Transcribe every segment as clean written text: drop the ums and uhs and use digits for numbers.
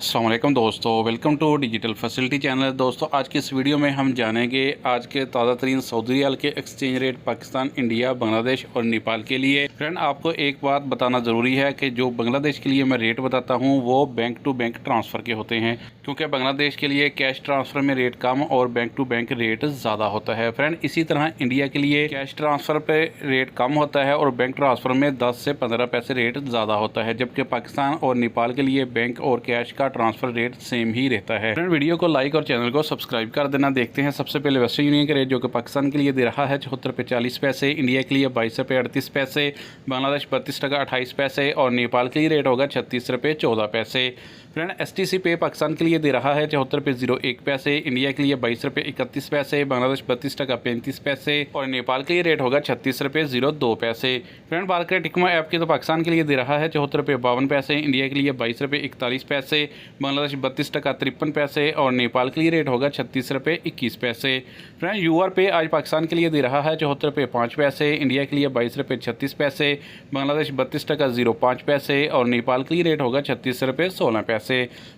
अस्सलाम वालेकुम दोस्तों, welcome to digital facility channel. दोस्तों आज की इस वीडियो में हम जानेंगे आज के ताज़ा तरीन सऊदी रियाल के exchange rate Pakistan, India, Bangladesh और नेपाल के लिए। फ्रेंड, आपको एक बात बताना ज़रूरी है कि जो बांग्लादेश के लिए मैं रेट बताता हूँ वो बैंक टू बैंक ट्रांसफ़र के होते हैं, क्योंकि बांग्लादेश के लिए कैश ट्रांसफ़र में रेट कम और बैंक टू बैंक रेट ज़्यादा होता है। फ्रेंड, इसी तरह इंडिया के लिए कैश ट्रांसफ़र पे रेट कम होता है और बैंक ट्रांसफ़र में 10 से 15 पैसे रेट ज़्यादा होता है, जबकि पाकिस्तान और नेपाल के लिए बैंक और कैश का ट्रांसफर रेट सेम ही रहता है। फ्रेंड, वीडियो को लाइक और चैनल को सब्सक्राइब कर देना। देखते हैं सबसे पहले वेस्टर्न यूनियन का रेट, जो कि पाकिस्तान के लिए दे रहा है 74 रुपये 40 पैसे, इंडिया के लिए 22 रुपये 38 पैसे, बांग्लादेश 32 टका 28 पैसे और नेपाल के लिए रेट होगा 36 रुपये 14 पैसे। फ्रेंड, STC पे पाकिस्तान के लिए दे रहा है 74 रुपये 01 पैसे, इंडिया के लिए 22 रुपये 31 पैसे, बांग्लादेश 32 टका 35 पैसे और नेपाल के लिए रेट होगा 36 रुपये 02 पैसे। फ्रेंड, बात करें टिकमा ऐप की तो पाकिस्तान के लिए दे रहा है 74 रुपये 52 पैसे, इंडिया के लिए 22 रुपये 41 पैसे, बांग्लादेश 32 टका 53 पैसे और नेपाल के लिए रेट होगा 36 रुपये 21 पैसे। फ्रेंड, UR पे आज पाकिस्तान के लिए दे रहा है 74 रुपये 5 पैसे, इंडिया के लिए 22 रुपये 36 पैसे, बांग्लादेश 32 टका 05 पैसे और नेपाल के लिए रेट होगा 36 रुपये 16 पैसे।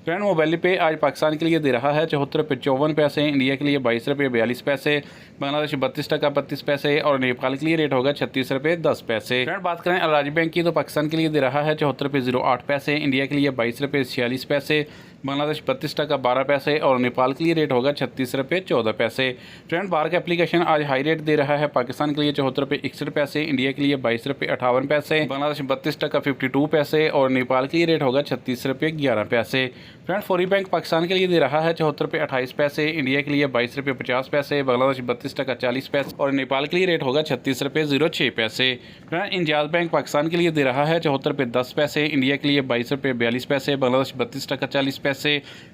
फ्रेंड, मोबाइल पे आज पाकिस्तान के लिए दे रहा है 74 रुपये 54 पैसे, इंडिया के लिए 22 रुपये 42 पैसे, बांग्लादेश 32 टका 32 पैसे और नेपाल के लिए रेट होगा 36 रुपये 10 पैसे। फ्रेंड, बात करें अल बैंक की तो पाकिस्तान के लिए दे रहा है 74 रुपये 08 पैसे, इंडिया के लिए 22 रुपये 46 पैसे, बांग्लादेश 32 टका 12 पैसे और नेपाल के लिए रेट होगा 36 रुपये 14 पैसे। फ्रेंड, बाहर का एप्लीकेशन आज हाई रेट दे रहा है पाकिस्तान के लिए 74 रुपये 61 पैसे, इंडिया के लिए 22 रुपये 58 पैसे, बांग्लादेश 32 टका 52 पैसे और नेपाल के लिए रेट होगा 36 रुपये 11 पैसे। फ्रेंड, फौरी बैंक पाकिस्तान के लिए दे रहा है 74 रुपये 28 पैसे, इंडिया के लिए 22 रुपये 50 पैसे, बांग्लादेश 32 टका 40 पैसे और नेपाल के लिए रेट होगा 36 रुपये 06 पैसे। फ्रेंड, इंजाज बैंक पाकिस्तान के लिए दे रहा है 74 रुपये 10 पैसे, इंडिया के लिए 22 रुपये 42 पैसे, बांग्लादेश 32 टका 40 पैसे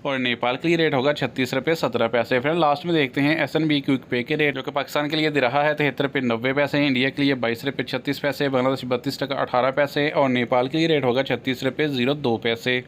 और नेपाल के लिए रेट होगा 36 रुपये 17 पैसे। फ्रेंड, लास्ट में देखते हैं SNB क्विक पे के रेट, जो कि पाकिस्तान के लिए दे रहा है 73 रुपये 90 पैसे, इंडिया के लिए 22 रुपये 36 पैसे, बांग्लादेश 32 टका 18 पैसे और नेपाल के लिए रेट होगा 36 रुपये 02 पैसे।